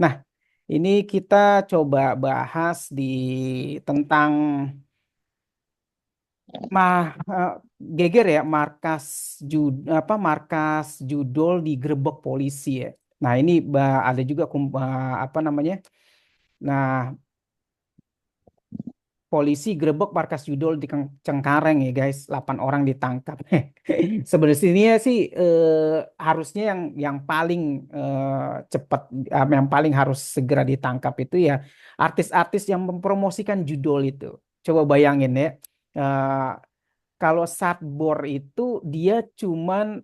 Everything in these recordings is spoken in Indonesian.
Nah, ini kita coba bahas tentang eh, geger ya, markas judul digerebek polisi ya. Nah, ini ada juga apa namanya? Nah, polisi grebek markas judul di Cengkareng ya guys, 8 orang ditangkap. Sebenarnya sih harusnya yang paling cepat, yang paling harus segera ditangkap itu ya artis-artis yang mempromosikan judul itu. Coba bayangin ya, eh, kalau Satbor itu dia cuman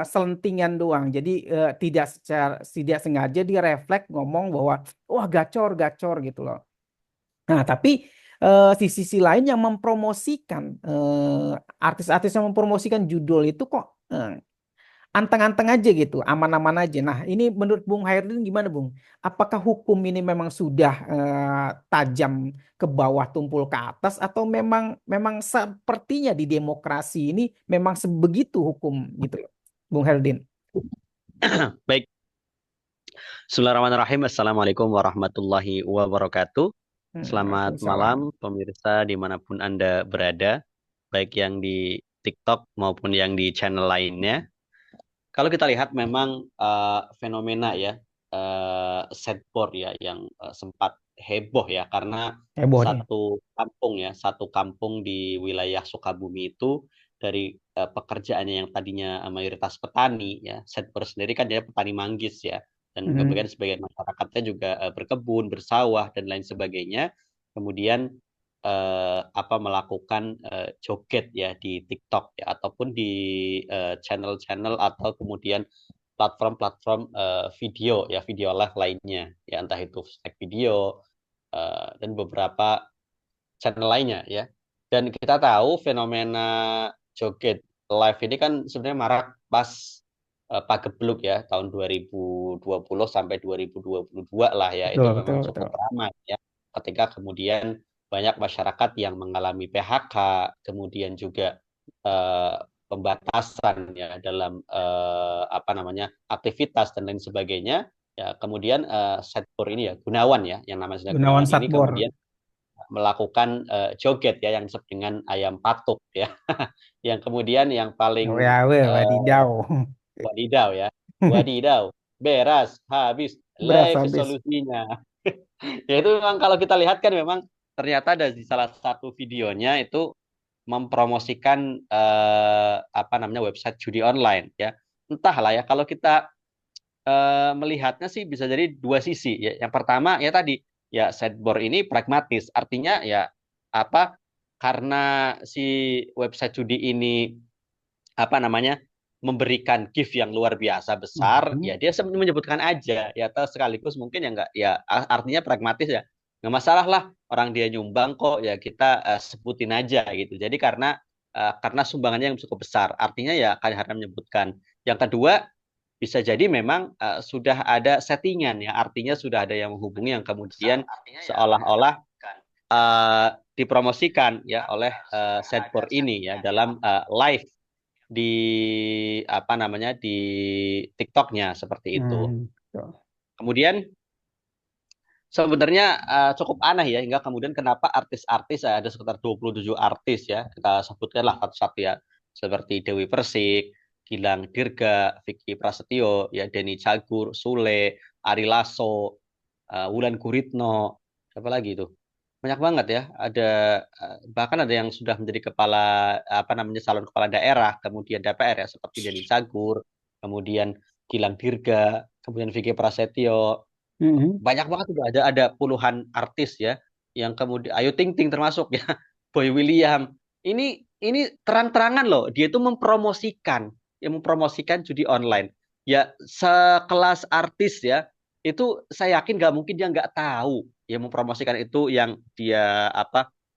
selentingan doang, jadi tidak sengaja dia refleks ngomong bahwa wah gacor gacor gitu loh. Nah, tapi di sisi lain yang mempromosikan artis-artis yang mempromosikan judul itu kok anteng-anteng aja gitu, aman-aman aja. Nah, ini menurut Bung Hairdin gimana, Bung? Apakah hukum ini memang sudah tajam ke bawah tumpul ke atas atau memang memang sepertinya di demokrasi ini memang sebegitu hukum gitu loh, Bung Hairdin? Baik, Bismillahirrahmanirrahim. Assalamualaikum warahmatullahi wabarakatuh. Selamat Waalaikumsalam. malam pemirsa dimanapun Anda berada, baik yang di TikTok maupun yang di channel lainnya. Kalau kita lihat memang fenomena ya, setboard ya yang sempat heboh ya karena Heboh nih. satu kampung di wilayah Sukabumi itu dari pekerjaannya yang tadinya mayoritas petani ya, setboard sendiri kan dia petani manggis ya, dan kemudian Mm, sebagian masyarakatnya juga berkebun, bersawah dan lain sebagainya. Kemudian melakukan joget ya di TikTok ya ataupun di channel-channel atau kemudian platform-platform video ya, video live lainnya ya, entah itu snack video dan beberapa channel lainnya ya. Dan kita tahu fenomena joget live ini kan sebenarnya marak pas Pagebluk ya tahun 2020 sampai 2022 lah ya, itu betul, betul, memang betul. cukup ramai ya, ketika kemudian banyak masyarakat yang mengalami PHK, kemudian juga eh, pembatasan ya dalam aktivitas dan lain sebagainya ya. Kemudian Setpur ini ya, Gunawan ya, yang namanya sudah Gunawan Gunawan ini Satbor. kemudian melakukan joget ya yang disebut dengan ayam patuk ya, yang kemudian yang paling Weawe, uh, wadidaw. wadidaw ya, wadidaw, beras, habis, Beras live habis. solusinya. Ya itu memang kalau kita lihat kan memang ternyata ada di salah satu videonya itu mempromosikan website judi online ya. Entahlah ya, kalau kita melihatnya sih bisa jadi dua sisi ya. Yang pertama ya tadi ya, sideboard ini pragmatis, artinya ya apa karena si website judi ini memberikan gift yang luar biasa besar ya, Mhm. dia menyebutkan aja ya, atau sekaligus mungkin ya enggak ya, artinya pragmatis ya, nggak masalah lah, orang dia nyumbang kok ya, kita sebutin aja gitu. Jadi karena sumbangannya yang cukup besar, artinya ya karena menyebutkan. Yang kedua, bisa jadi memang sudah ada settingan ya, artinya sudah ada yang menghubungi yang kemudian seolah-olah dipromosikan ya oleh setboard ini ya dalam live di di TikToknya seperti itu. Tuh. Kemudian sebenarnya cukup aneh ya, hingga kemudian kenapa artis-artis, ada sekitar 27 artis ya, kita sebutkanlah satu-satu ya, seperti Dewi Persik, Gilang Dirga, Vicky Prasetyo, ya, Denny Cagur, Sule, Ari Lasso, Wulan Guritno, siapa lagi itu? Banyak banget ya, ada bahkan ada yang sudah menjadi calon kepala daerah, kemudian DPR ya, seperti Denny Cagur, kemudian Gilang Dirga, kemudian Vicky Prasetyo. Mhm. Banyak banget tuh, ada puluhan artis ya, yang kemudian Ayu Ting Ting termasuk ya, Boy William. Ini terang-terangan loh, dia itu mempromosikan judi online ya. Sekelas artis ya, itu saya yakin nggak mungkin dia nggak tahu ya, mempromosikan itu yang dia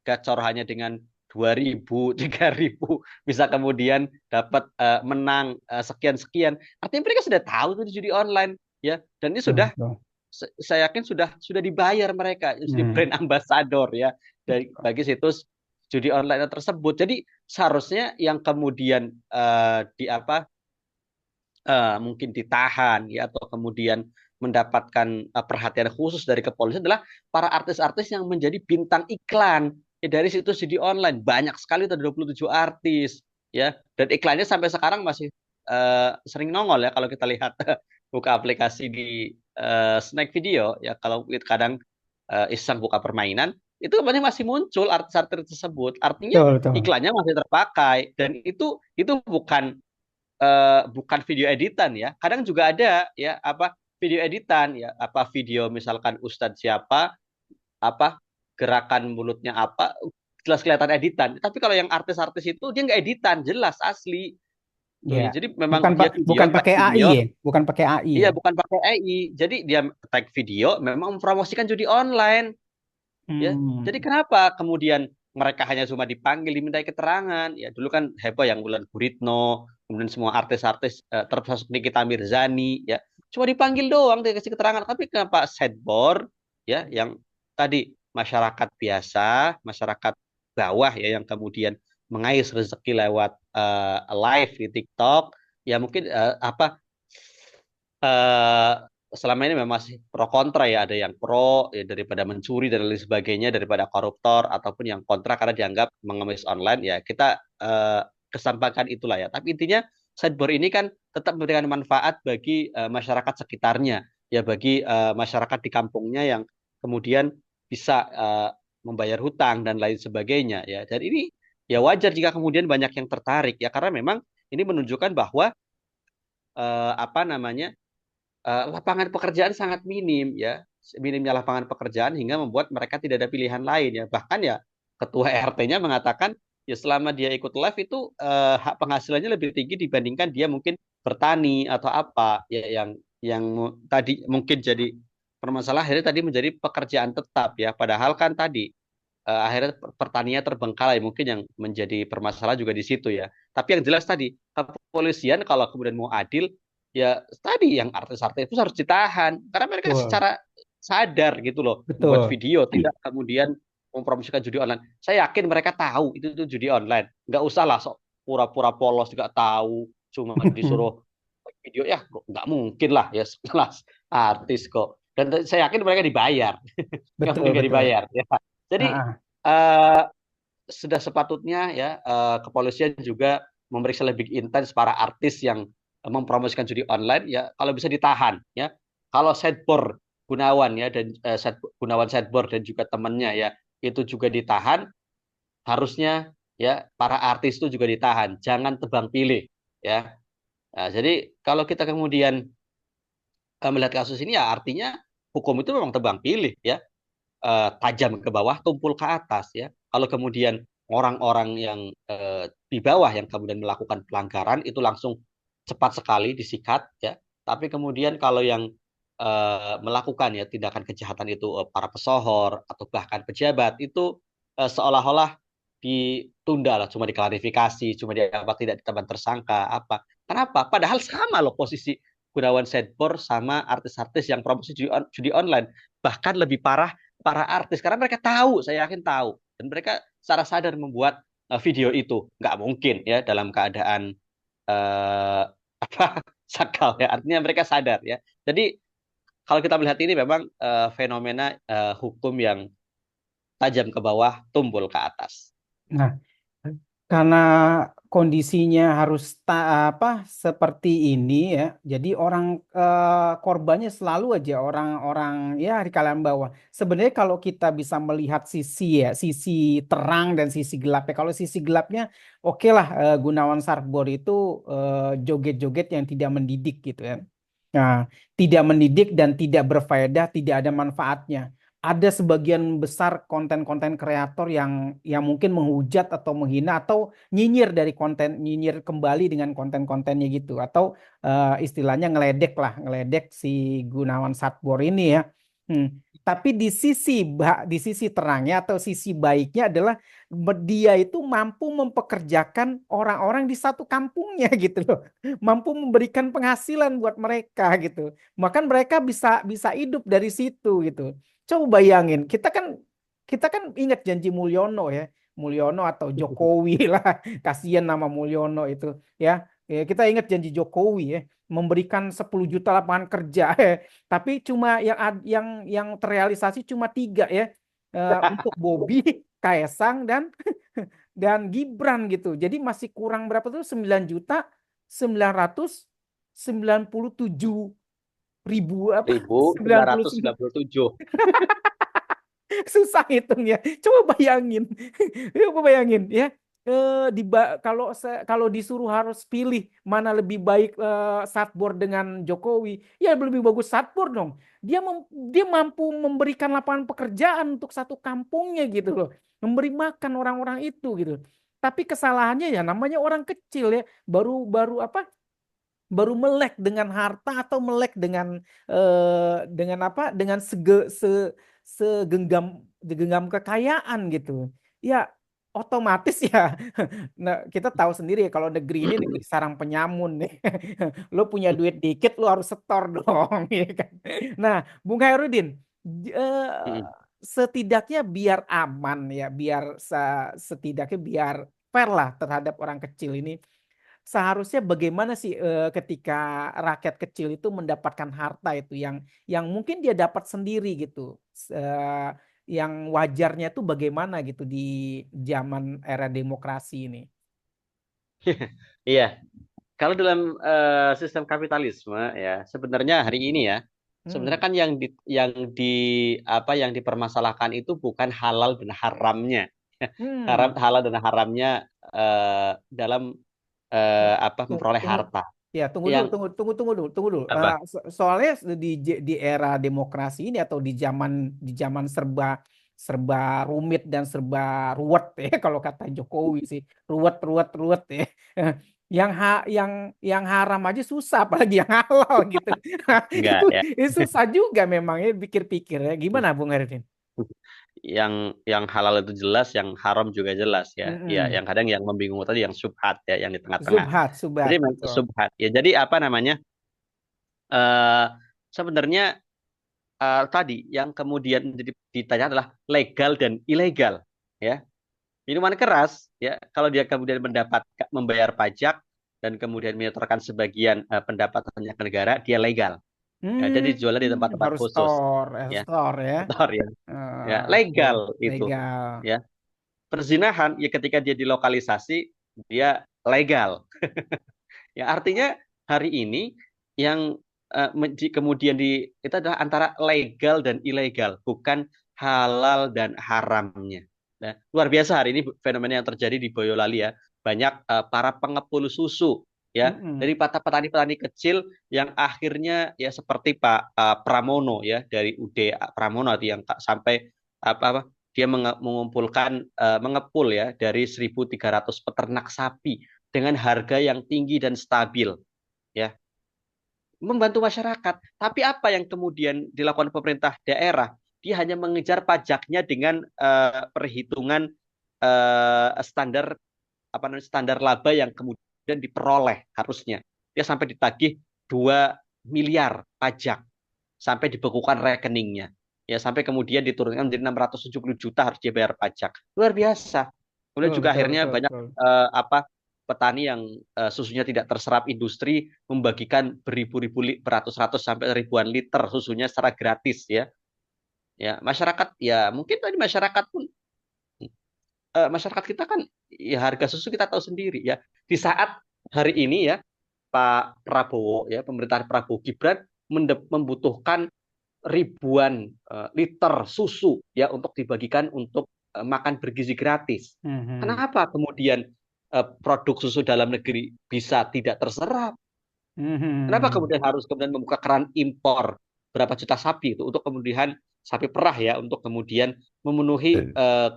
gacor hanya dengan 2.000 3.000 bisa kemudian dapat menang sekian-sekian, artinya mereka sudah tahu itu judi online ya, dan ini Tuh, sudah, tuh. saya yakin sudah dibayar mereka jadi Hmm. brand ambassador ya bagi situs judi online tersebut. Jadi seharusnya yang kemudian mungkin ditahan ya, atau kemudian mendapatkan perhatian khusus dari kepolisian adalah para artis-artis yang menjadi bintang iklan ya, dari situs judi online. Banyak sekali, ada 27 artis ya, dan iklannya sampai sekarang masih sering nongol ya kalau kita lihat buka aplikasi di Snack Video ya, kalau kadang iseng buka permainan itu masih muncul artis-artis tersebut. Artinya Betul, betul. iklannya masih terpakai, dan itu bukan video editan ya. Kadang juga ada ya apa video editan ya, apa video misalkan Ustadz siapa, apa gerakan mulutnya apa, jelas kelihatan editan. Tapi kalau yang artis-artis itu dia nggak editan, jelas asli tuh Ya, ya. Jadi memang bukan dia bukan video tag pakai AI video, ya, bukan pakai AI iya ya. bukan pakai AI. Jadi dia tag video memang mempromosikan judi online. Ya, jadi Hmm, kenapa kemudian mereka hanya cuma dipanggil dimintai keterangan? Ya dulu kan heboh yang Wulan Guritno, kemudian semua artis-artis termasuk Nikita Mirzani, ya cuma dipanggil doang dikasih keterangan. Tapi kenapa Sedbor, ya yang tadi masyarakat biasa, masyarakat bawah ya yang kemudian mengais rezeki lewat live di TikTok, ya mungkin eh selama ini memang masih pro kontra ya, ada yang pro ya daripada mencuri dan lain sebagainya, daripada koruptor, ataupun yang kontra karena dianggap mengemis online ya, kita kesampaikan itulah ya. Tapi intinya sideboard ini kan tetap memberikan manfaat bagi masyarakat sekitarnya ya, bagi masyarakat di kampungnya yang kemudian bisa membayar hutang dan lain sebagainya ya. Dan ini ya wajar jika kemudian banyak yang tertarik ya, karena memang ini menunjukkan bahwa apa namanya, lapangan pekerjaan sangat minim ya, minimnya lapangan pekerjaan hingga membuat mereka tidak ada pilihan lain ya. Bahkan ya ketua RT-nya mengatakan ya selama dia ikut live itu hak penghasilannya lebih tinggi dibandingkan dia mungkin bertani atau apa ya, yang tadi mungkin jadi permasalahan akhirnya tadi menjadi pekerjaan tetap ya. Padahal kan tadi akhirnya pertanian terbengkalai, mungkin yang menjadi permasalahan juga di situ ya. Tapi yang jelas tadi kepolisian kalau kemudian mau adil ya, tadi yang artis-artis itu harus ditahan karena mereka betul, secara sadar gitu loh membuat betul. video, tidak kemudian mempromosikan judi online. Saya yakin mereka tahu itu judi online, nggak usah lah sok pura-pura polos juga tahu, cuma disuruh video ya nggak mungkin lah ya, sekelas artis kok. Dan saya yakin mereka dibayar, nggak Betul, mungkin nggak betul. dibayar ya. Jadi Ah, ah. eh, sudah sepatutnya ya kepolisian juga memeriksa lebih intens para artis yang mempromosikan judi online ya, kalau bisa ditahan ya. Kalau Setbor Gunawan ya, dan Gunawan Setbor dan juga temannya ya itu juga ditahan, harusnya ya para artis itu juga ditahan, jangan tebang pilih ya. Nah, jadi kalau kita kemudian melihat kasus ini ya artinya hukum itu memang tebang pilih ya, tajam ke bawah, tumpul ke atas ya. Kalau kemudian orang-orang yang di bawah yang kemudian melakukan pelanggaran itu langsung cepat sekali disikat ya. Tapi kemudian kalau yang melakukan ya tindakan kejahatan itu para pesohor atau bahkan pejabat itu seolah-olah ditunda lah, cuma diklarifikasi, cuma diapa tidak ditetapkan tersangka apa. Kenapa? Padahal sama loh posisi Gunawan Sedbor sama artis-artis yang promosi judi online. Bahkan lebih parah para artis karena mereka tahu, saya yakin tahu, dan mereka secara sadar membuat video itu. Nggak mungkin ya dalam keadaan eh, apa sakal ya, artinya mereka sadar ya. Jadi kalau kita melihat ini memang fenomena hukum yang tajam ke bawah tumpul ke atas. Nah, karena kondisinya harus apa seperti ini ya, jadi orang korbannya selalu aja orang-orang ya di kalangan bawah. Sebenarnya kalau kita bisa melihat sisi ya, sisi terang dan sisi gelapnya. Kalau sisi gelapnya, oke lah, Gunawan Sarbor itu joget-joget yang tidak mendidik gitu ya. Nah, tidak mendidik dan tidak berfaedah, tidak ada manfaatnya. Ada sebagian besar konten-konten kreator yang mungkin menghujat atau menghina atau nyinyir dari konten, nyinyir kembali dengan konten-kontennya gitu, atau istilahnya ngeledek lah, ngeledek si Gunawan Satbor ini ya. Hmm. Tapi di sisi terangnya atau sisi baiknya adalah dia itu mampu mempekerjakan orang-orang di satu kampungnya gitu loh, mampu memberikan penghasilan buat mereka gitu. Bahkan mereka bisa bisa hidup dari situ gitu. Coba bayangin, kita kan ingat janji Mulyono ya, Mulyono atau Jokowi lah, kasihan nama Mulyono itu ya. Ya, kita ingat janji Jokowi ya, memberikan 10 juta lapangan kerja, tapi cuma yang terrealisasi cuma 3 ya. Untuk Bobi, Kaesang dan Gibran gitu. Jadi masih kurang berapa tuh? 9.997.000 apa? sembilan ratus sembilan puluh tujuh. Susah hitungnya. Coba bayangin. Coba bayangin ya. Kalau disuruh harus pilih mana lebih baik, Satbor dengan Jokowi, ya lebih bagus Satbor dong. Dia mampu memberikan lapangan pekerjaan untuk satu kampungnya gitu loh. Memberi makan orang-orang itu gitu. Tapi kesalahannya ya namanya orang kecil ya, baru baru apa? Baru melek dengan harta atau melek dengan apa? Dengan segenggam kekayaan gitu. Ya otomatis ya. Nah, kita tahu sendiri ya kalau negeri ini negeri sarang penyamun nih. Lo punya duit dikit lo harus setor dong, ya kan. Nah, Bung Hairudin, setidaknya biar aman ya, setidaknya biar fair lah terhadap orang kecil ini. Seharusnya bagaimana sih, ketika rakyat kecil itu mendapatkan harta itu yang mungkin dia dapat sendiri gitu, yang wajarnya itu bagaimana gitu di zaman era demokrasi ini? Iya, kalau dalam sistem kapitalisme ya sebenarnya hari ini ya sebenarnya Hmm. kan yang di apa yang dipermasalahkan itu bukan halal dan haramnya. Hmm. Halal dan haramnya dalam apa Tunggu, memperoleh tunggu. harta. Ya, tunggu dulu, Yang tunggu dulu. apa? Soalnya di era demokrasi ini atau di zaman serba serba rumit dan serba ruwet ya, kalau kata Jokowi sih, ruwet ruwet ruwet ya. Yang haram aja susah, apalagi yang halal gitu. Enggak ya. Itu susah juga memang ya, pikir-pikir ya. Gimana Bung Hervin? Yang halal itu jelas, yang haram juga jelas ya. Ya, Mm-mm. yang kadang yang membingungkan tadi yang subhat ya, yang di tengah-tengah. Subhat, Jadi subhat, betul. subhat ya. Jadi apa namanya? eh Sebenarnya tadi yang kemudian jadi ditanya adalah legal dan ilegal ya. Minuman keras ya, kalau dia kemudian membayar pajak dan kemudian menyetorkan sebagian pendapatannya ke negara, dia legal. Ya, jadi dijualnya di tempat-tempat Harus khusus store, ya. store ya. Betul ya. Ya, Oke, legal itu legal. ya. Perzinahan ya ketika dia dilokalisasi dia legal. Ya artinya hari ini yang kemudian itu adalah antara legal dan ilegal, bukan halal dan haramnya. Nah, luar biasa hari ini fenomena yang terjadi di Boyolali ya. Banyak para pengepul susu ya Mm-mm. dari petani-petani kecil yang akhirnya ya seperti Pak Pramono ya dari UD Pramono yang sampai apa dia mengumpulkan mengepul ya dari 1.300 peternak sapi dengan harga yang tinggi dan stabil ya membantu masyarakat. Tapi apa yang kemudian dilakukan pemerintah daerah? Dia hanya mengejar pajaknya dengan perhitungan standar apa namanya standar laba yang kemudian diperoleh harusnya. Dia sampai ditagih 2 miliar pajak sampai dibekukan rekeningnya. Ya sampai kemudian diturunkan menjadi 670 juta harus dia bayar pajak. Luar biasa. Kemudian Betul, juga betul, akhirnya betul, banyak betul. apa petani yang susunya tidak terserap industri membagikan beratus-ratus sampai ribuan liter susunya secara gratis ya. Ya, masyarakat ya mungkin tadi masyarakat pun masyarakat kita kan ya harga susu kita tahu sendiri ya. Di saat hari ini ya Pak Prabowo ya pemerintahan Prabowo Gibran membutuhkan ribuan liter susu ya untuk dibagikan untuk makan bergizi gratis. Mhm. Kenapa kemudian produk susu dalam negeri bisa tidak terserap? Kenapa Mhm. kemudian harus kemudian membuka keran impor berapa juta sapi itu untuk kemudian sapi perah ya untuk kemudian memenuhi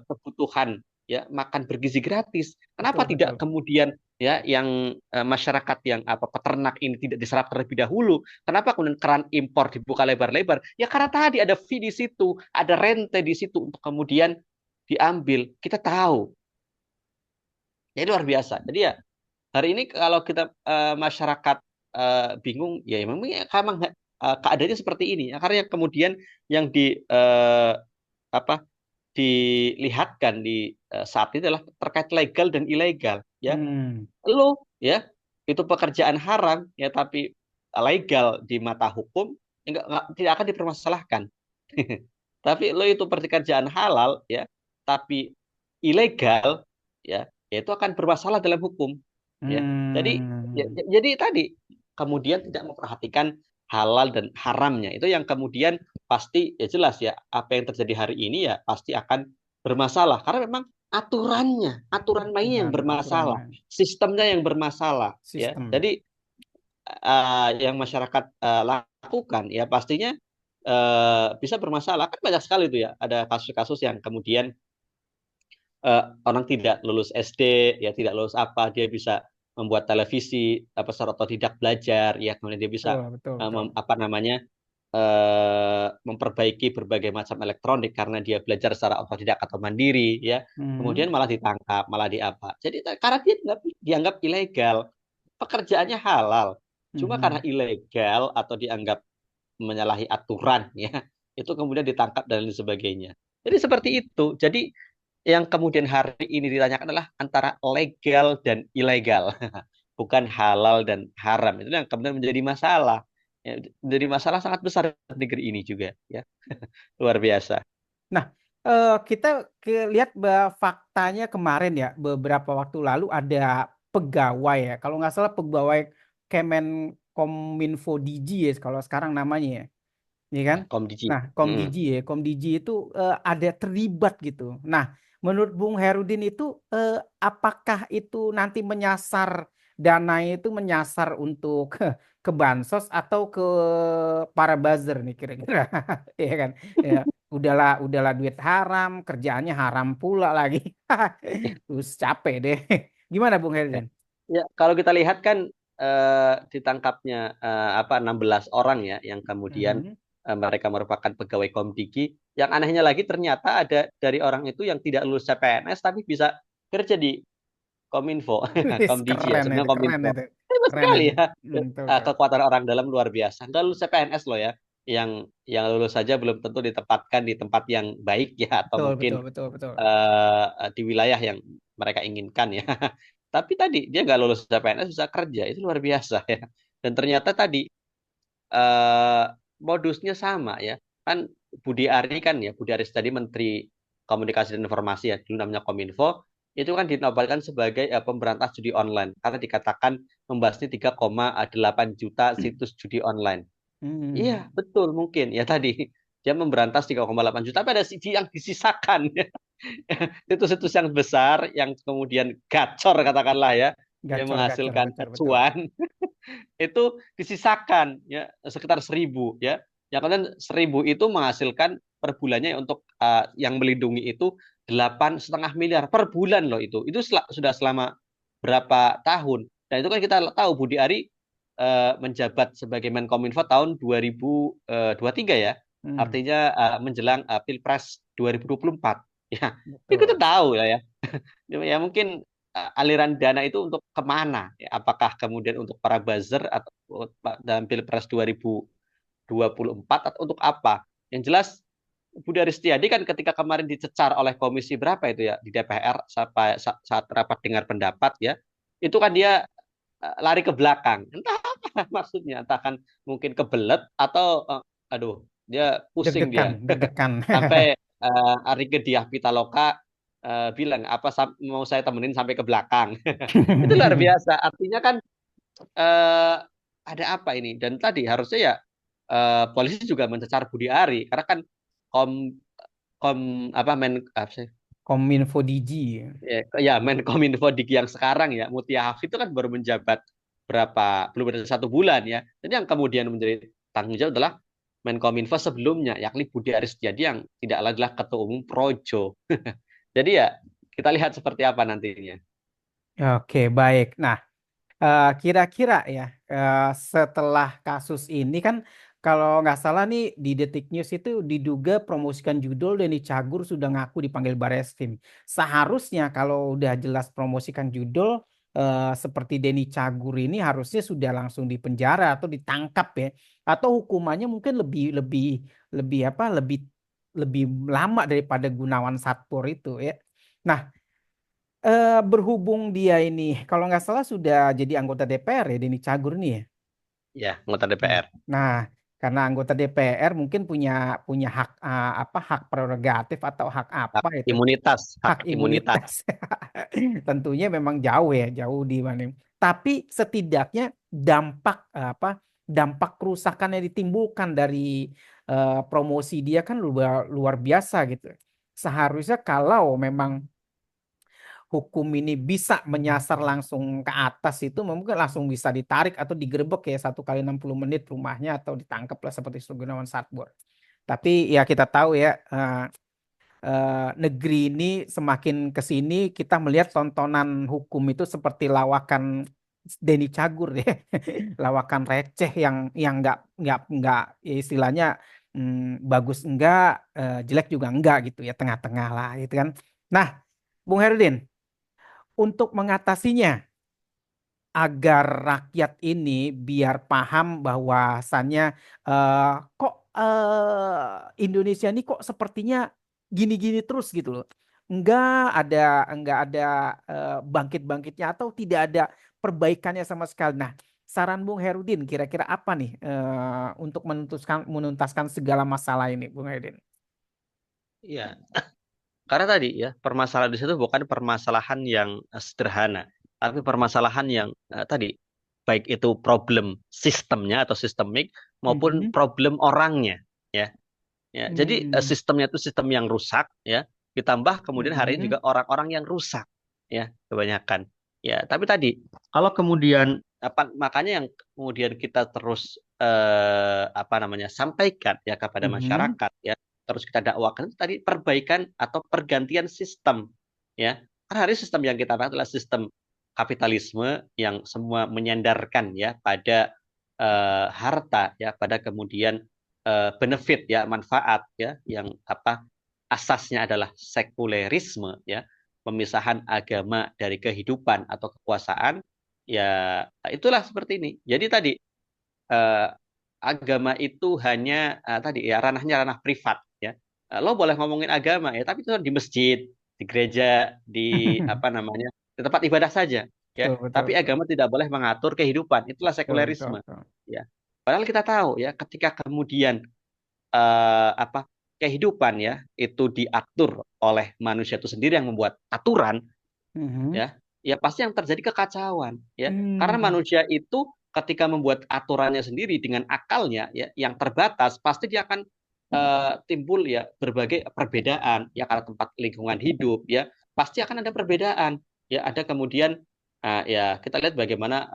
kebutuhan ya makan bergizi gratis. Kenapa Betul, tidak betul. kemudian ya yang masyarakat yang apa peternak ini tidak diserap terlebih dahulu? Kenapa kemudian keran impor dibuka lebar-lebar? Ya karena tadi ada fee di situ, ada rente di situ untuk kemudian diambil. Kita tahu. Jadi luar biasa. Jadi ya hari ini kalau kita masyarakat bingung, ya memang ya, memang keadaannya seperti ini. Ya, karena kemudian yang apa dilihatkan di saat ini adalah terkait legal dan ilegal. Ya, Hmm. lo ya. itu pekerjaan haram ya tapi legal di mata hukum, tidak akan dipermasalahkan. Tapi lo itu pekerjaan halal ya, tapi ilegal ya, ya itu akan bermasalah dalam hukum ya. Jadi Hmm. jadi tadi kemudian tidak memperhatikan halal dan haramnya. Itu yang kemudian pasti ya jelas ya apa yang terjadi hari ini ya pasti akan bermasalah karena memang aturan mainnya yang Aturan bermasalah, main sistemnya yang bermasalah ya. sistem. Jadi yang masyarakat lakukan ya pastinya bisa bermasalah kan banyak sekali itu ya ada kasus-kasus yang kemudian orang tidak lulus SD ya tidak lulus apa dia bisa membuat televisi apa secara otodidak belajar ya kemudian dia bisa Betul, betul, betul. apa namanya memperbaiki berbagai macam elektronik karena dia belajar secara otodidak atau mandiri ya Hmm. kemudian malah ditangkap malah diapa jadi karena dia dianggap ilegal pekerjaannya halal cuma karena Mhm. ilegal atau dianggap menyalahi aturan ya itu kemudian ditangkap dan lain sebagainya jadi seperti itu jadi yang kemudian hari ini ditanyakan adalah antara legal dan ilegal bukan halal dan haram itu yang kemudian menjadi masalah ya, menjadi masalah sangat besar di negeri ini juga ya luar biasa. Nah, kita lihat faktanya kemarin ya, beberapa waktu lalu ada pegawai ya, kalau nggak salah pegawai Kemenkominfo Digi ya, kalau sekarang namanya ya. Iya kan? Komdiji. Nah, Komdigi Mm. ya, Komdigi itu ada terlibat gitu. Nah, menurut Bung Herudin itu apakah itu nanti menyasar dana itu menyasar untuk ke bansos atau ke para buzzer nih kira-kira? Iya kan? Ya, udahlah duit haram, kerjaannya haram pula lagi. Terus capek deh. Gimana Bung Ya. Herudin? Ya, kalau kita lihat kan ditangkapnya apa 16 orang ya yang kemudian Mhm. mereka merupakan pegawai Komdigi. Yang anehnya lagi ternyata ada dari orang itu yang tidak lulus CPNS tapi bisa kerja di Kominfo, Wis, Komdigi ya, sebenarnya keren Kominfo. itu. Hebat Keren sekali itu. ya. Betul, betul. Kekuatan orang dalam luar biasa. Nggak lulus CPNS loh ya. Yang lulus saja belum tentu ditempatkan di tempat yang baik ya atau Betul, betul, mungkin betul, betul. di wilayah yang mereka inginkan ya. Tapi tadi dia nggak lulus CPNS bisa kerja itu luar biasa ya. Dan ternyata tadi eh, modusnya sama ya. Kan Budi Ari kan ya Budi Aris tadi Menteri Komunikasi dan Informasi ya dulu namanya Kominfo itu kan dinobatkan sebagai pemberantas judi online karena dikatakan membasmi 3,8 juta situs judi online. Hmm. Iya, betul mungkin ya tadi dia memberantas 3,8 juta, tapi ada yang disisakan ya. Situs-situs yang besar yang kemudian gacor katakanlah ya, yang Gacor, gacor, menghasilkan gacor, betul. acuan itu disisakan ya sekitar 1.000 ya. Yang kemudian 1.000 itu menghasilkan per bulannya ya, untuk yang melindungi itu 8,5 miliar per bulan loh itu. Itu sudah selama berapa tahun. Dan itu kan kita tahu Budi Ari menjabat sebagai Menkominfo tahun 2023 ya. Hmm. Artinya menjelang Pilpres 2024. Ya, itu kita Betul. tahu ya. Ya mungkin aliran dana itu untuk kemana? Ya, apakah kemudian untuk para buzzer atau dalam Pilpres 2024 atau untuk apa? Yang jelas Budi Aris Setiadi kan ketika kemarin dicecar oleh komisi berapa itu ya di DPR sampai saat rapat dengar pendapat ya, itu kan dia lari ke belakang. Entah apa maksudnya, entah kan mungkin kebelet atau aduh dia pusing Deg-degan, dia deg-degan. sampai Arige Diah Pitaloka bilang apa mau saya temenin sampai ke belakang. Itu luar biasa. Artinya kan eh, ada apa ini? Dan tadi harusnya ya polisi juga mencecar Budi Ari karena kan kom kom apa men apa sih? Kominfo Digi. Ya Menkominfo Diki yang sekarang ya Mutia Hafid itu kan baru menjabat belum ada 1 bulan ya. Jadi yang kemudian menjadi tanggung jawab adalah Menkominfo sebelumnya yakni Budi Aris Setiadi yang tidak adalah ketua umum Projo. Jadi ya kita lihat seperti apa nantinya. Oke, baik. Nah, kira-kira ya, setelah kasus ini kan kalau nggak salah nih di Detik News itu diduga promosikan judul Denny Cagur sudah ngaku dipanggil Bareskrim. Seharusnya kalau udah jelas promosikan judul seperti Denny Cagur ini harusnya sudah langsung dipenjara atau ditangkap ya, atau hukumannya mungkin lebih lebih lebih apa lebih lebih lama daripada Gunawan Satpur itu ya. Nah, Berhubung dia ini, kalau nggak salah sudah jadi anggota DPR ya, Denny Cagur nih ya. Ya, anggota Nah, DPR. nah, karena anggota DPR mungkin punya punya hak apa hak prerogatif atau hak Hak apa itu imunitas, hak hak imunitas. imunitas. Tentunya memang jauh ya, jauh di mana. Tapi setidaknya dampak apa dampak kerusakan yang ditimbulkan dari promosi dia kan luar luar biasa gitu. Seharusnya kalau memang hukum ini bisa menyasar langsung ke atas itu mungkin langsung bisa ditarik atau digerebek ya 1 kali 60 menit rumahnya atau ditangkap lah seperti Sugunawan Satbor. Tapi ya kita tahu ya negeri ini semakin ke sini kita melihat tontonan hukum itu seperti lawakan Denny Cagur ya, lawakan receh yang nggak ya istilahnya bagus enggak, jelek juga enggak gitu ya tengah-tengah lah gitu kan. Nah, Bung Herudin, untuk mengatasinya agar rakyat ini biar paham bahwasannya eh, kok Indonesia ini kok sepertinya gini-gini terus gitu loh. Enggak ada enggak ada bangkit-bangkitnya atau tidak ada perbaikannya sama sekali. Nah, saran Bung Herudin kira-kira apa nih untuk menuntaskan segala masalah ini, Bung Herudin? Iya, karena tadi ya permasalahan di situ bukan permasalahan yang sederhana, tapi permasalahan yang tadi baik itu problem sistemnya atau sistemik maupun Mhm. problem orangnya. Ya, ya. Jadi Hmm. sistemnya itu sistem yang rusak, ya. Ditambah kemudian hari ini Mhm. juga orang-orang yang rusak, ya kebanyakan. Ya, tapi tadi kalau kemudian apa makanya yang kemudian kita terus apa namanya sampaikan ya kepada Mhm. masyarakat ya terus kita dakwakan itu tadi perbaikan atau pergantian sistem ya karena hari sistem yang kita pakai adalah sistem kapitalisme yang semua menyandarkan ya pada harta ya pada kemudian benefit ya manfaat ya yang apa asasnya adalah sekulerisme ya pemisahan agama dari kehidupan atau kekuasaan ya itulah seperti ini jadi tadi eh, agama itu hanya tadi ya ranahnya ranah privat ya. Lo boleh ngomongin agama ya, tapi itu di masjid, di gereja, di apa namanya, di tempat ibadah saja ya. Betul, betul, Tapi betul. agama tidak boleh mengatur kehidupan. Itulah Betul, betul, sekulerisme betul. ya. Padahal kita tahu ya, ketika kemudian apa kehidupan ya itu diatur oleh manusia itu sendiri yang membuat aturan Mhm. ya ya pasti yang terjadi kekacauan ya karena Hmm. manusia itu ketika membuat aturannya sendiri dengan akalnya ya yang terbatas pasti dia akan timbul ya berbagai perbedaan ya karena tempat lingkungan hidup ya pasti akan ada perbedaan ya ada kemudian ya kita lihat bagaimana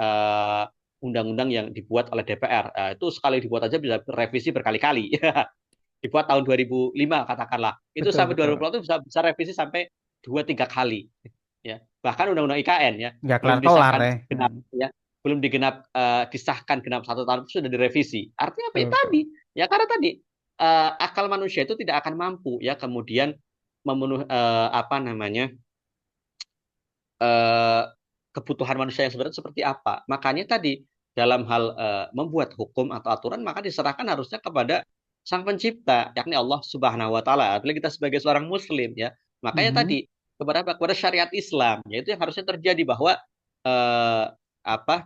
undang-undang yang dibuat oleh DPR. Itu sekali dibuat aja bisa revisi berkali-kali dibuat tahun 2005 katakanlah itu Betul, sampai betul. 2020 itu bisa revisi sampai 2 3 kali ya bahkan undang-undang IKN ya Nggak belum kelar-kelar disahkan ya. genap Hmm. ya belum disahkan genap 1 tahun itu sudah direvisi artinya apa ya Betul, tadi betul. ya karena tadi akal manusia itu tidak akan mampu ya kemudian memenuhi apa namanya eh, kebutuhan manusia yang sebenarnya seperti apa makanya tadi dalam hal membuat hukum atau aturan maka diserahkan harusnya kepada sang pencipta yakni Allah Subhanahu wa taala apalagi kita sebagai seorang muslim ya makanya Mhm. tadi kepada apa kepada syariat Islam yaitu yang harusnya terjadi bahwa eh, apa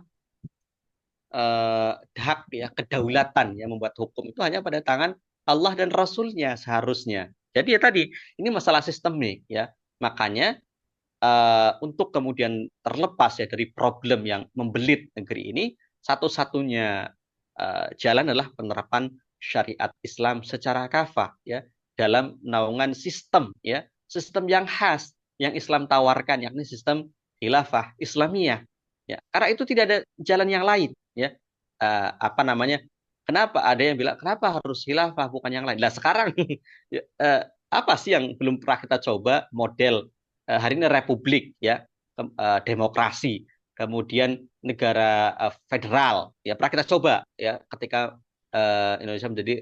hak ya kedaulatan yang membuat hukum itu hanya pada tangan Allah dan Rasulnya seharusnya. Jadi ya tadi ini masalah sistemik ya. Makanya untuk kemudian terlepas ya dari problem yang membelit negeri ini, satu-satunya jalan adalah penerapan syariat Islam secara kafah ya dalam naungan sistem ya sistem yang khas yang Islam tawarkan yakni sistem khilafah Islamiyah ya karena itu tidak ada jalan yang lain ya. Apa namanya kenapa ada yang bilang kenapa harus khilafah bukan yang lain nah sekarang ya, apa sih yang belum pernah kita coba model hari ini republik ya demokrasi kemudian negara federal ya pernah kita coba ya ketika Indonesia menjadi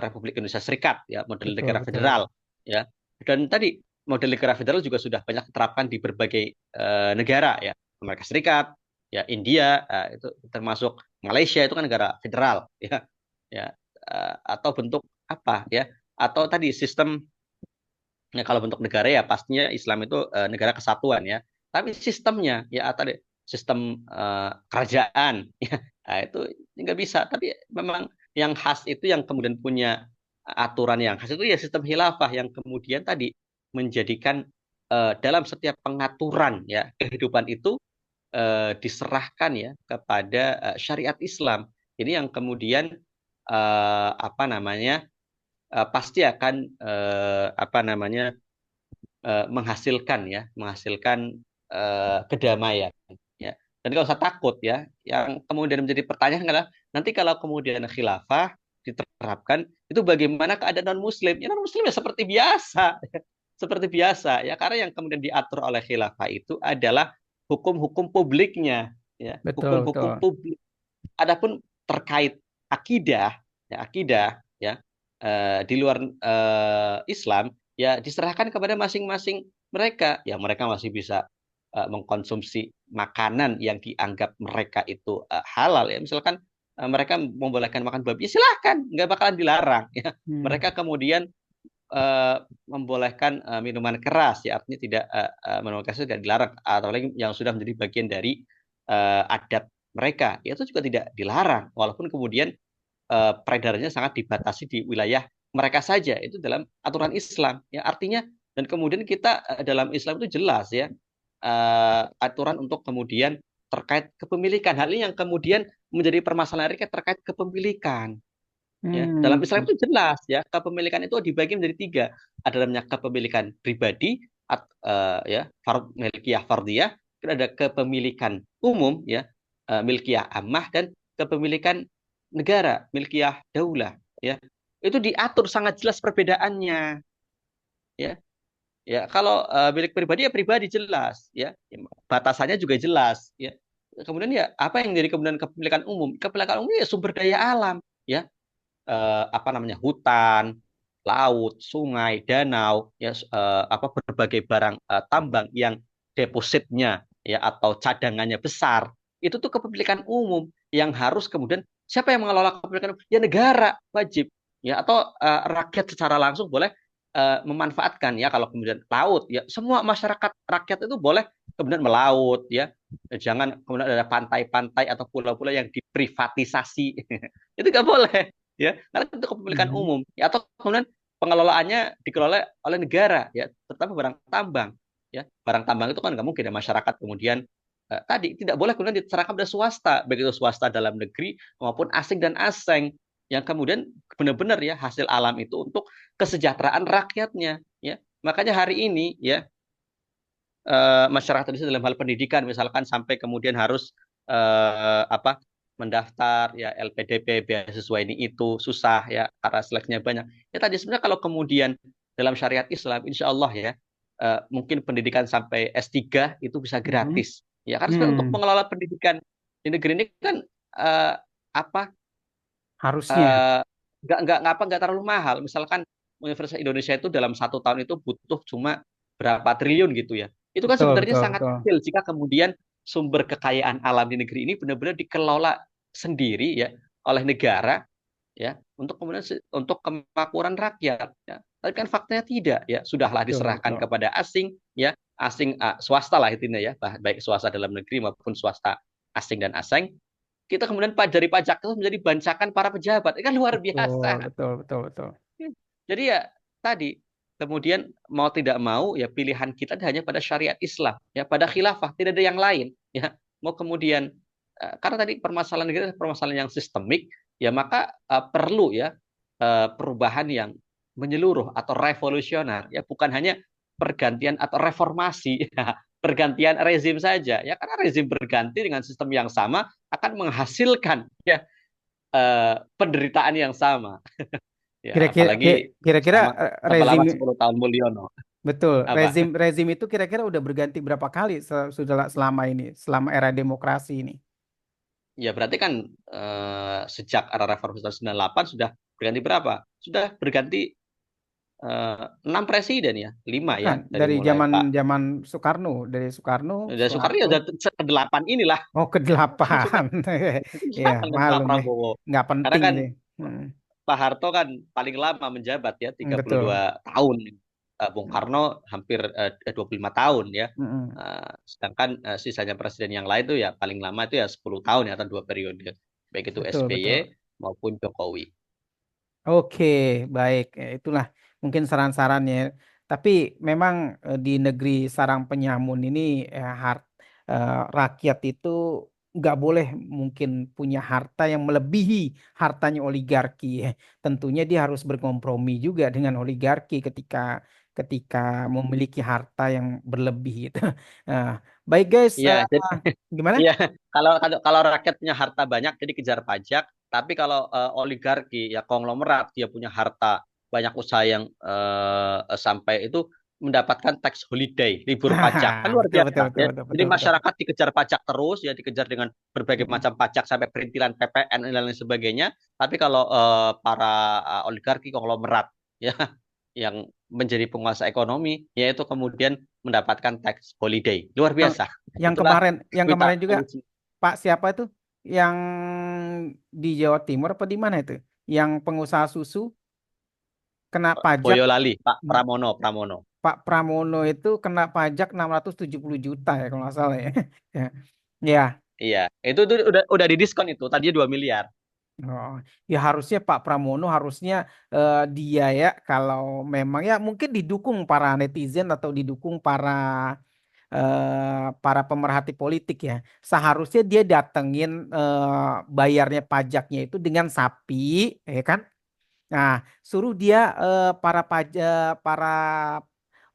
Republik Indonesia Serikat ya model Betul, negara betul. federal ya dan tadi model negara federal juga sudah banyak diterapkan di berbagai negara ya Amerika Serikat ya India itu termasuk Malaysia itu kan negara federal ya ya atau bentuk apa ya atau tadi sistem Ya, kalau bentuk negara ya pastinya Islam itu negara kesatuan ya. Tapi sistemnya ya tadi sistem kerajaan ya itu nggak bisa. Tapi memang yang khas itu yang kemudian punya aturan yang khas itu ya sistem khilafah yang kemudian tadi menjadikan dalam setiap pengaturan ya kehidupan itu diserahkan ya kepada syariat Islam. Ini yang kemudian apa namanya pasti akan apa namanya menghasilkan ya, menghasilkan kedamaian ya. Dan kalau usah takut ya, yang kemudian menjadi pertanyaan adalah nanti kalau kemudian khilafah diterapkan itu bagaimana keadaan non muslim? Ya non muslim ya seperti biasa, seperti biasa ya karena yang kemudian diatur oleh khilafah itu adalah hukum-hukum publiknya ya, Betul, betul. hukum-hukum publik. Adapun terkait akidah, ya akidah, ya di luar Islam, ya diserahkan kepada masing-masing mereka. Ya mereka masih bisa mengkonsumsi makanan yang dianggap mereka itu halal. Ya misalkan mereka membolehkan makan babi, ya silahkan, nggak bakalan dilarang. Ya Hmm. mereka kemudian eh, membolehkan minuman keras, ya artinya tidak minuman keras itu tidak dilarang, atau lagi yang sudah menjadi bagian dari adat mereka, ya itu juga tidak dilarang, walaupun kemudian peredarannya sangat dibatasi di wilayah mereka saja, itu dalam aturan Islam, ya artinya dan kemudian kita dalam Islam itu jelas ya aturan untuk kemudian terkait kepemilikan, hal ini yang kemudian menjadi permasalahan terkait kepemilikan. Ya, dalam Hmm. Islam itu jelas ya, kepemilikan itu dibagi menjadi tiga. Ada namanya kepemilikan pribadi, ya, milkiyah fardiyah, kemudian ada kepemilikan umum ya, milkiyah ammah dan kepemilikan negara, milkiyah daulah ya. Itu diatur sangat jelas perbedaannya ya. Ya, kalau milik pribadi ya pribadi jelas ya. Batasannya juga jelas ya. Kemudian ya apa yang jadi kemudian kepemilikan umum? Kepemilikan umum ya sumber daya alam ya apa namanya hutan, laut, sungai, danau, ya apa berbagai barang tambang yang depositnya ya atau cadangannya besar, itu tuh kepemilikan umum yang harus kemudian siapa yang mengelola kepemilikan umum? Ya negara wajib ya atau rakyat secara langsung boleh memanfaatkan ya kalau kemudian laut ya semua masyarakat rakyat itu boleh kemudian melaut ya jangan kemudian ada pantai-pantai atau pulau-pulau yang diprivatisasi itu nggak boleh ya karena itu kepemilikan Hmm. umum ya atau kemudian pengelolaannya dikelola oleh negara ya terutama barang tambang ya barang tambang itu kan nggak mungkin ya masyarakat kemudian tadi tidak boleh kemudian diserahkan pada swasta baik itu swasta dalam negeri maupun asing dan asing yang kemudian benar-benar ya hasil alam itu untuk kesejahteraan rakyatnya ya makanya hari ini ya masyarakat Indonesia dalam hal pendidikan misalkan sampai kemudian harus apa mendaftar ya LPDP beasiswa ini itu susah ya karena seleksinya banyak. Ya tadi sebenarnya kalau kemudian dalam syariat Islam insya Allah ya mungkin pendidikan sampai S3 itu bisa Hmm. gratis. Ya karena sebenarnya untuk Hmm. mengelola pendidikan di negeri ini kan apa Harusnya. eh, nggak terlalu mahal. Misalkan Universitas Indonesia itu dalam 1 tahun itu butuh cuma berapa triliun gitu ya. Itu kan Betul, sebenarnya betul, sangat betul. kecil jika kemudian sumber kekayaan alam di negeri ini benar-benar dikelola sendiri ya oleh negara ya untuk kemudian untuk kemakmuran rakyat ya. Tapi kan faktanya tidak ya sudahlah Betul, diserahkan betul. kepada asing ya asing swasta lah intinya ya baik swasta dalam negeri maupun swasta asing dan asing kita kemudian dari pajak itu menjadi bancakan para pejabat. Ini kan luar Betul, biasa. betul, betul, betul. Jadi ya tadi kemudian mau tidak mau ya pilihan kita hanya pada syariat Islam ya pada khilafah tidak ada yang lain ya mau kemudian karena tadi permasalahan kita permasalahan yang sistemik ya maka perlu ya perubahan yang menyeluruh atau revolusioner ya bukan hanya pergantian atau reformasi ya, pergantian rezim saja ya karena rezim berganti dengan sistem yang sama akan menghasilkan ya penderitaan yang sama ya Kira-kira, apalagi kira-kira sama tambah rezim, lama 10 tahun Mulyono betul, rezim, apa rezim itu kira-kira udah berganti berapa kali sudah selama ini, selama era demokrasi ini? ya berarti kan sejak era reformasi tahun 98 sudah berganti berapa sudah berganti 6 presiden ya 5 ya Bukan, dari dari mulai zaman Pak zaman Soekarno, dari Soekarno, dari Soekarno ya Soeharto. sudah ke-8 inilah Oh, ke-8. Ya, ke-8 kan Pak malum ya. Prabowo Nggak karena penting kan sih. Hmm, Pak Harto kan paling lama menjabat ya tiga puluh betul. dua tahun Bung Karno hampir 25 tahun ya. Mm-mm. Sedangkan sisanya presiden yang lain tuh ya paling lama itu ya 10 tahun ya atau 2 periode. Baik itu Betul, SBY betul. maupun Jokowi. Oke, baik. Itulah mungkin saran-sarannya. Tapi memang di negeri sarang penyamun ini rakyat itu nggak boleh mungkin punya harta yang melebihi hartanya oligarki. Tentunya dia harus berkompromi juga dengan oligarki ketika ketika memiliki harta yang berlebih itu. Nah, baik guys, Iya, jadi gimana? iya, kalau rakyat punya harta banyak jadi kejar pajak, tapi kalau oligarki ya konglomerat dia punya harta banyak usaha yang sampai itu mendapatkan tax holiday, libur pajak. Kan luar Betul, betul, biasa betul, ya. betul, Jadi betul, betul. masyarakat dikejar pajak terus ya dikejar dengan berbagai Mm-mm. macam pajak sampai perintilan PPN dan lain sebagainya. Tapi kalau para oligarki konglomerat ya yang menjadi penguasa ekonomi yaitu kemudian mendapatkan tax holiday. Luar Yang biasa. yang Itulah kemarin yang Wita kemarin juga Pak siapa itu yang di Jawa Timur apa di mana itu? Yang pengusaha susu kena pajak Boyolali, Pak Pramono, Pramono. Pak Pramono itu kena pajak 670 juta ya kalau nggak salah ya. Ya. Ya. Iya, itu udah didiskon itu, tadinya 2 miliar. Oh, ya harusnya Pak Pramono harusnya dia ya kalau memang ya mungkin didukung para netizen atau didukung para pemerhati politik ya. Seharusnya dia datengin bayarnya pajaknya itu dengan sapi, ya kan? Nah, suruh dia para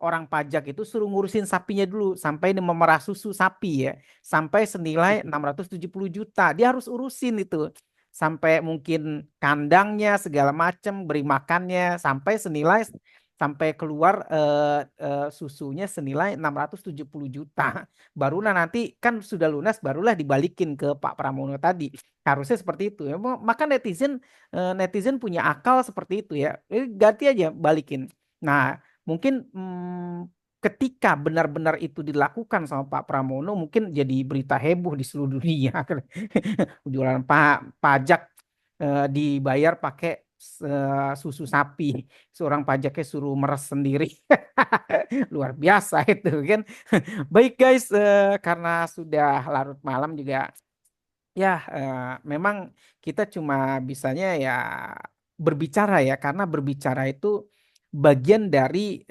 orang pajak itu suruh ngurusin sapinya dulu sampai dia memerah susu sapi ya, sampai senilai 670 juta. Dia harus urusin itu. Sampai mungkin kandangnya segala macam, beri makannya sampai senilai sampai keluar susunya senilai 670 juta. Barulah nanti kan sudah lunas barulah dibalikin ke Pak Pramono tadi. Harusnya seperti itu ya. Maka netizen punya akal seperti itu ya. Ganti aja balikin. Nah, mungkin ketika benar-benar itu dilakukan sama Pak Pramono, mungkin jadi berita heboh di seluruh dunia. Jualan pajak dibayar pakai susu sapi. Seorang pajaknya suruh meres sendiri. Luar biasa itu kan. Baik guys, karena sudah larut malam juga. Ya, memang kita cuma bisanya ya berbicara ya, karena berbicara itu bagian dari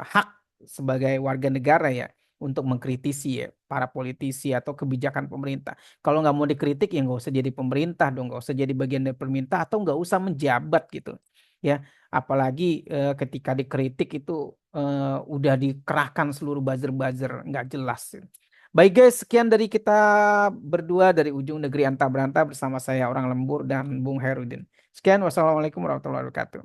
hak sebagai warga negara ya untuk mengkritisi ya para politisi atau kebijakan pemerintah. Kalau nggak mau dikritik ya nggak usah jadi pemerintah dong, nggak usah jadi bagian dari pemerintah atau nggak usah menjabat gitu ya. Apalagi ketika dikritik itu udah dikerahkan seluruh buzzer-buzzer nggak jelas. Baik guys, sekian dari kita berdua dari ujung negeri Anta Beranta bersama saya orang lembur dan Bung Herudin. Sekian, wassalamualaikum warahmatullahi wabarakatuh.